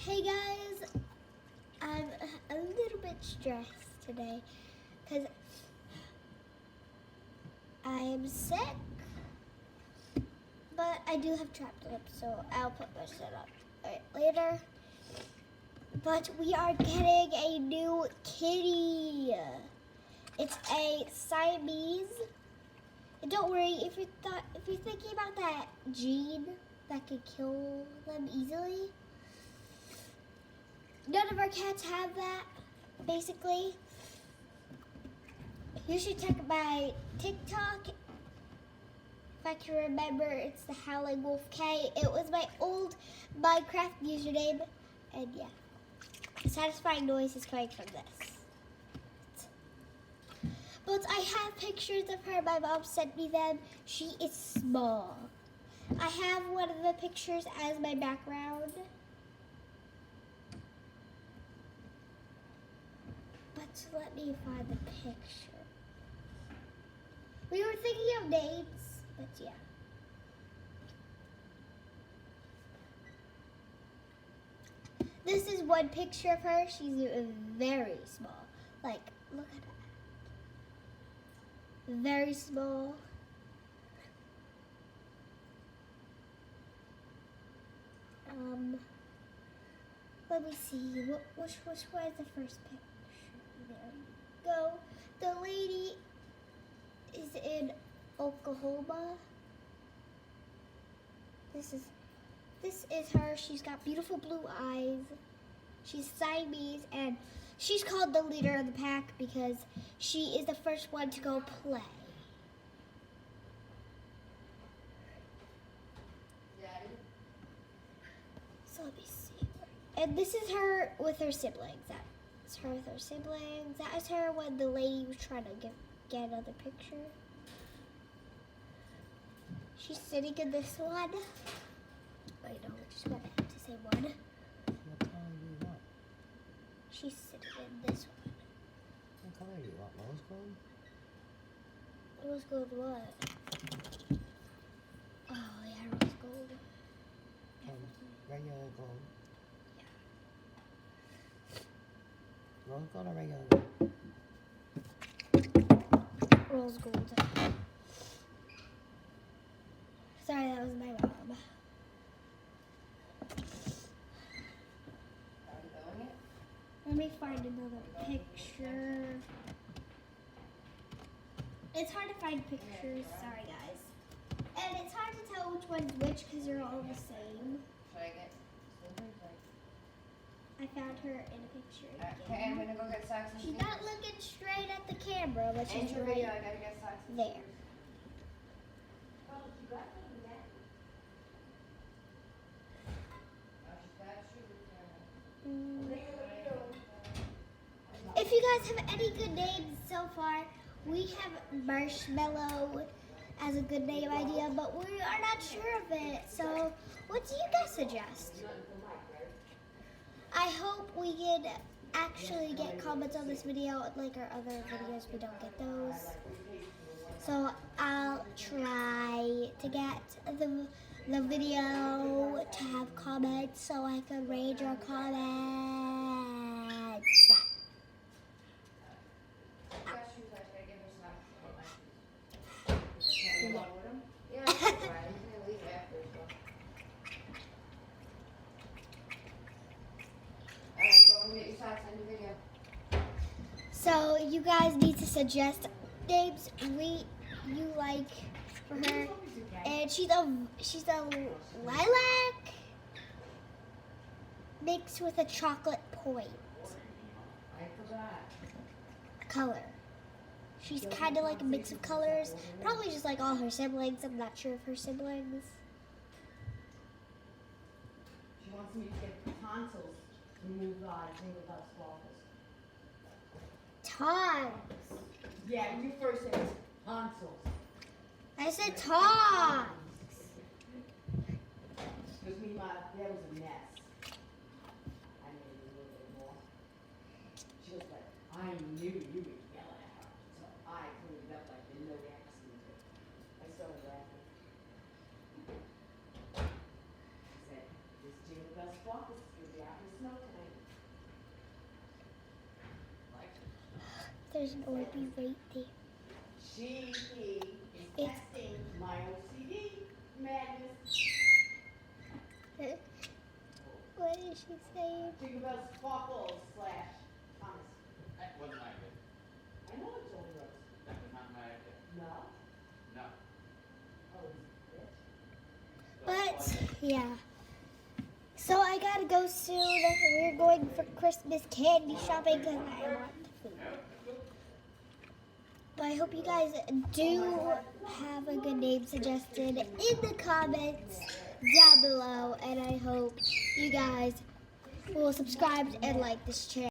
Hey guys, I'm a little bit stressed today because I am sick, but I do have trapped lips, so I'll put my set up later. But we are getting a new kitty. It's a Siamese. And don't worry if you're thinking about that gene that could kill them easily. None of our cats have that, basically. You should check my TikTok. If I can remember, it's the Howling Wolf K. It was my old Minecraft username. And yeah, satisfying noise is coming from this. But I have pictures of her. My mom sent me them. She is small. I have one of the pictures as my background. But let me find the picture. We were thinking of names, but yeah. This is one picture of her. She's very small. Like, look at that. Very small. Let me see. Which one is the first picture? There you go. The lady is in Oklahoma. This is her. She's got beautiful blue eyes. She's Siamese, and she's called the leader of the pack because she is the first one to go play. So let me see. And this is her with her siblings. That's her with her siblings. That is her when the lady was trying to get another picture. She's sitting in this one. Wait, no, I just meant to say one. What color do you want? She's sitting in this one. What color do you want? Rose gold? Rose gold what? Oh, yeah, rose gold. Regular gold. Yeah. Rose gold or regular gold? Rose gold. Sorry, that was my mom. Let me find another picture. It's hard to find pictures. Sorry, guys. And it's hard to tell which one's which because they're all the same. Should I get? I found her in a picture. Okay, I'm gonna go get socks and She's sneakers. not looking straight at the camera, but End she's your right video, I gotta get socks and there. sneakers. If you guys have any good names so far, we have Marshmallow as a good name idea, but we are not sure of it. So what do you guys suggest? I hope we can actually get comments on this video. Like our other videos, we don't get those. So I'll try to get the video to have comments so I can read your comments. So you guys need to suggest names you like for her, and she's a lilac mixed with a chocolate point color. She's kind of like a mix of colors, probably just like all her siblings. I'm not sure of her siblings. She wants me to get tonsils removed jingle bells waffles. Tons. Yeah, you first said tonsils. I said tons. Because that was a mess. I made it a little bit more. She was like, I knew you would yell at her. So I cleaned it up like no accident. I started laughing. I said, this jingle bells waffles is going to be out here is going to be right there. He is It's- testing my OCD madness. What is she saying? Tinkerbell Sparkles / Thomas. That wasn't my idea. I know it's only Rose. That was not my idea. No? No. Oh, it's But, yeah. So I gotta go soon. We're going for Christmas candy shopping because I want food. But I hope you guys do have a good name suggested in the comments down below. And I hope you guys will subscribe and like this channel.